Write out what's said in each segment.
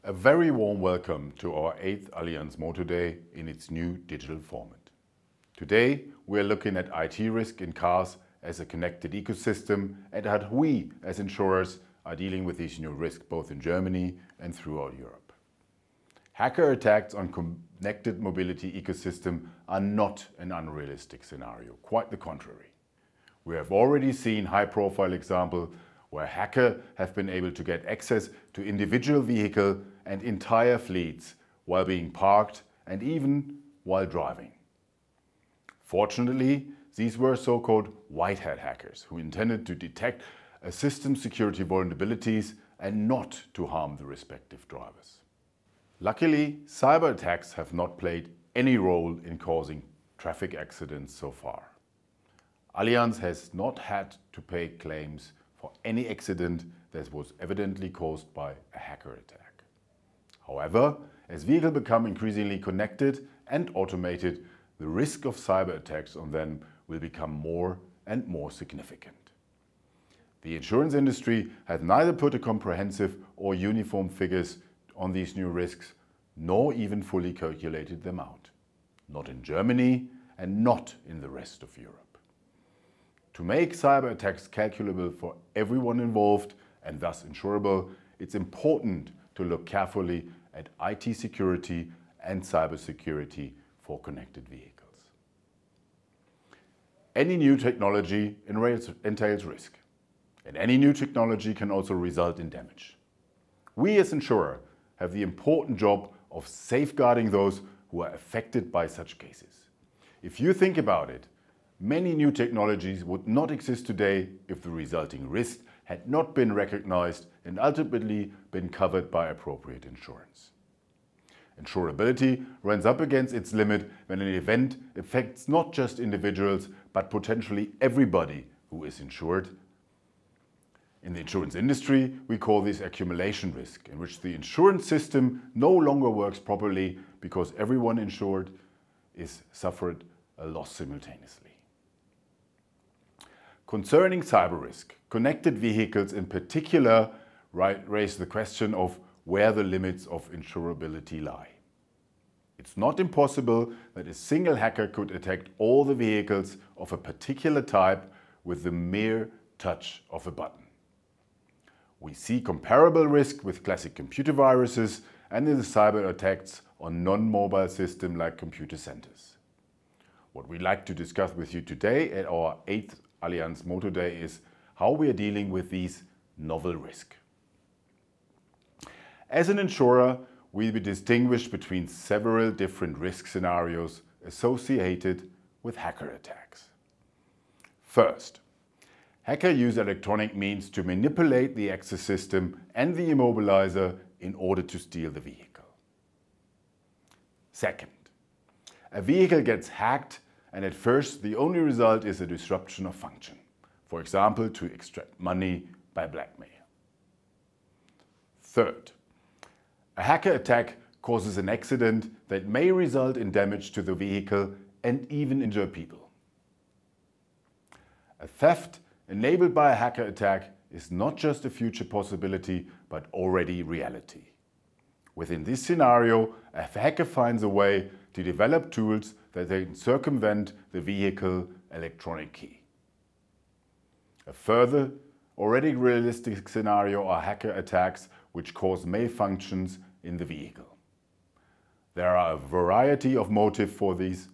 A very warm welcome to our 8th Allianz Motor Day in its new digital format. Today we are looking at IT risk in cars as a connected ecosystem and how we as insurers are dealing with these new risks both in Germany and throughout Europe. Hacker attacks on connected mobility ecosystem are not an unrealistic scenario, quite the contrary. We have already seen high-profile examples where hackers have been able to get access to individual vehicles and entire fleets while being parked and even while driving. Fortunately, these were so-called white hat hackers who intended to detect a system security vulnerabilities and not to harm the respective drivers. Luckily, cyber attacks have not played any role in causing traffic accidents so far. Allianz has not had to pay claims for any accident that was evidently caused by a hacker attack. However, as vehicles become increasingly connected and automated, the risk of cyber attacks on them will become more and more significant. The insurance industry has neither put a comprehensive or uniform figures on these new risks, nor even fully calculated them out. Not in Germany and not in the rest of Europe. To make cyber attacks calculable for everyone involved and thus insurable, it's important to look carefully at IT security and cybersecurity for connected vehicles. Any new technology entails risk, and any new technology can also result in damage. We as insurer have the important job of safeguarding those who are affected by such cases. If you think about it, many new technologies would not exist today if the resulting risk had not been recognized and ultimately been covered by appropriate insurance. Insurability runs up against its limit when an event affects not just individuals but potentially everybody who is insured. In the insurance industry, we call this accumulation risk, in which the insurance system no longer works properly because everyone insured is suffered a loss simultaneously. Concerning cyber risk, connected vehicles in particular raise the question of where the limits of insurability lie. It's not impossible that a single hacker could attack all the vehicles of a particular type with the mere touch of a button. We see comparable risk with classic computer viruses and in the cyber attacks on non-mobile systems like computer centers. What we'd like to discuss with you today at our 8th Allianz Motor Day is how we are dealing with these novel risks. As an insurer, we distinguish between several different risk scenarios associated with hacker attacks. First, hackers use electronic means to manipulate the access system and the immobilizer in order to steal the vehicle. Second, a vehicle gets hacked and at first the only result is a disruption of function, for example to extract money by blackmail. Third, a hacker attack causes an accident that may result in damage to the vehicle and even injure people. A theft enabled by a hacker attack is not just a future possibility but already reality. Within this scenario, a hacker finds a way to develop tools that they can circumvent the vehicle electronic key. A further, already realistic scenario are hacker attacks which cause malfunctions in the vehicle. There are a variety of motives for these.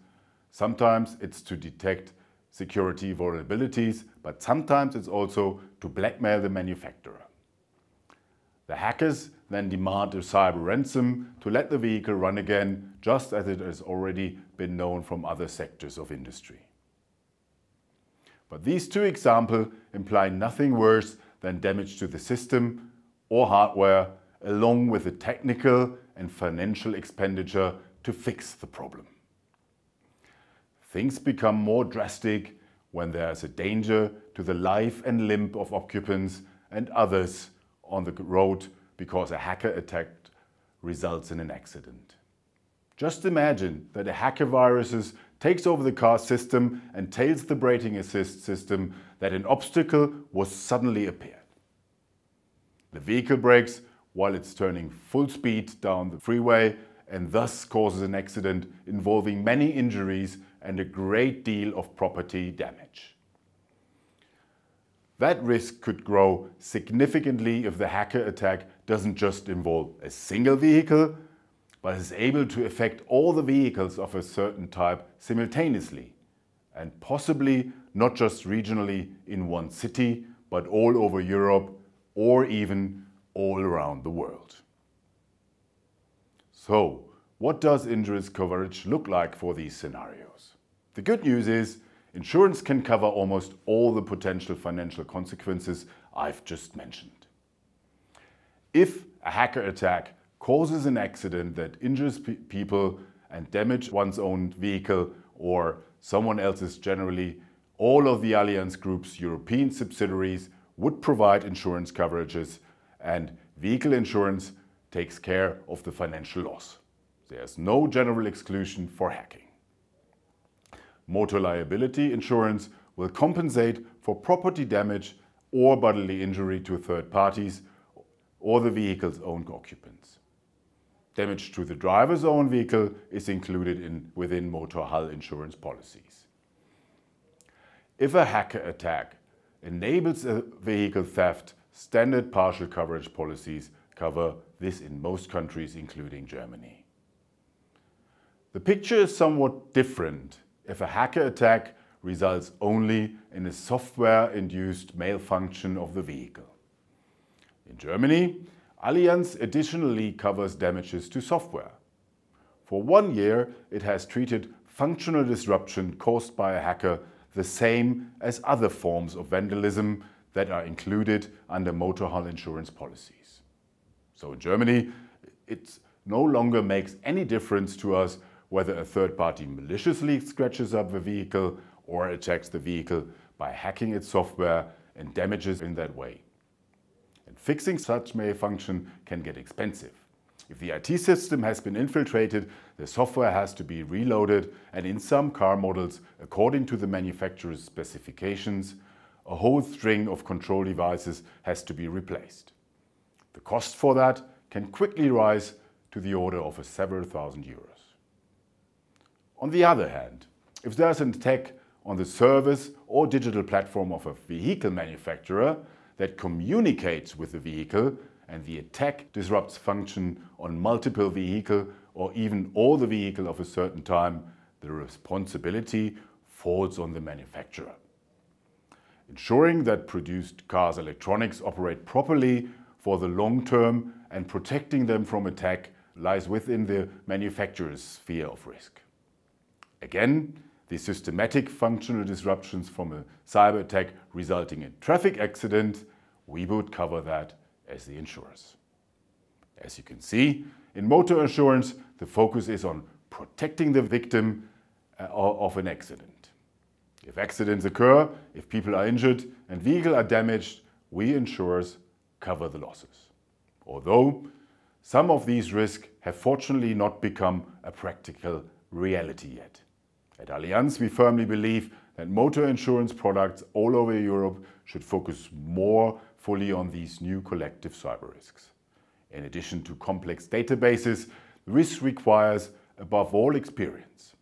Sometimes it's to detect security vulnerabilities, but sometimes it's also to blackmail the manufacturer. The hackers then demand a cyber ransom to let the vehicle run again, just as it has already been known from other sectors of industry. But these two examples imply nothing worse than damage to the system or hardware, along with the technical and financial expenditure to fix the problem. Things become more drastic when there is a danger to the life and limb of occupants and others on the road because a hacker attack results in an accident. Just imagine that a hacker virus takes over the car system and tells the braking assist system that an obstacle was suddenly appeared. The vehicle brakes while it's turning full speed down the freeway and thus causes an accident involving many injuries and a great deal of property damage. That risk could grow significantly if the hacker attack doesn't just involve a single vehicle, but is able to affect all the vehicles of a certain type simultaneously, and possibly not just regionally in one city, but all over Europe or even all around the world. So, what does insurance coverage look like for these scenarios? The good news is, insurance can cover almost all the potential financial consequences I've just mentioned. If a hacker attack causes an accident that injures people and damages one's own vehicle or someone else's generally, all of the Allianz Group's European subsidiaries would provide insurance coverages, and vehicle insurance takes care of the financial loss. There's no general exclusion for hacking. Motor liability insurance will compensate for property damage or bodily injury to third parties or the vehicle's own occupants. Damage to the driver's own vehicle is included within motor hull insurance policies. If a hacker attack enables a vehicle theft, standard partial coverage policies cover this in most countries, including Germany. The picture is somewhat different if a hacker attack results only in a software-induced malfunction of the vehicle. In Germany, Allianz additionally covers damages to software. For 1 year, it has treated functional disruption caused by a hacker the same as other forms of vandalism that are included under motor hull insurance policies. So in Germany, it no longer makes any difference to us whether a third party maliciously scratches up the vehicle or attacks the vehicle by hacking its software and damages in that way. And fixing such malfunction can get expensive. If the IT system has been infiltrated, the software has to be reloaded, and in some car models, according to the manufacturer's specifications, a whole string of control devices has to be replaced. The cost for that can quickly rise to the order of several thousand euros. On the other hand, if there's an attack on the service or digital platform of a vehicle manufacturer that communicates with the vehicle, and the attack disrupts function on multiple vehicles or even all the vehicles of a certain time, the responsibility falls on the manufacturer. Ensuring that produced cars' electronics operate properly for the long term and protecting them from attack lies within the manufacturer's sphere of risk. Again, the systematic functional disruptions from a cyber attack resulting in traffic accident, we would cover that as the insurers. As you can see, in motor insurance, the focus is on protecting the victim of an accident. If accidents occur, if people are injured and vehicles are damaged, we insurers cover the losses. Although some of these risks have fortunately not become a practical reality yet. At Allianz, we firmly believe that motor insurance products all over Europe should focus more fully on these new collective cyber risks. In addition to complex databases, the risk requires above all experience.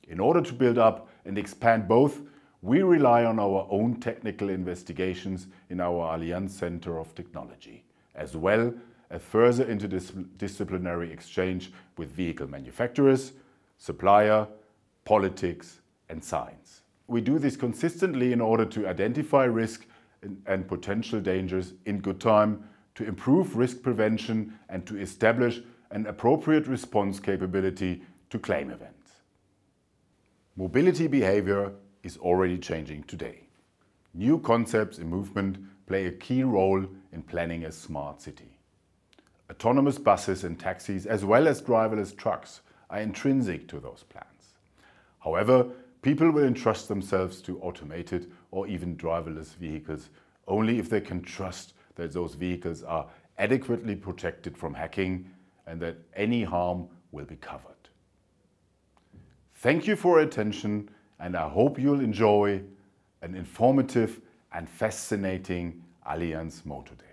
In order to build up and expand both, we rely on our own technical investigations in our Allianz Center of Technology, as well as further interdisciplinary exchange with vehicle manufacturers, supplier, politics and science. We do this consistently in order to identify risk and potential dangers in good time, to improve risk prevention and to establish an appropriate response capability to claim events. Mobility behavior is already changing today. New concepts in movement play a key role in planning a smart city. Autonomous buses and taxis, as well as driverless trucks, are intrinsic to those plans. However, people will entrust themselves to automated or even driverless vehicles only if they can trust that those vehicles are adequately protected from hacking and that any harm will be covered. Thank you for your attention, and I hope you'll enjoy an informative and fascinating Allianz Motor Day.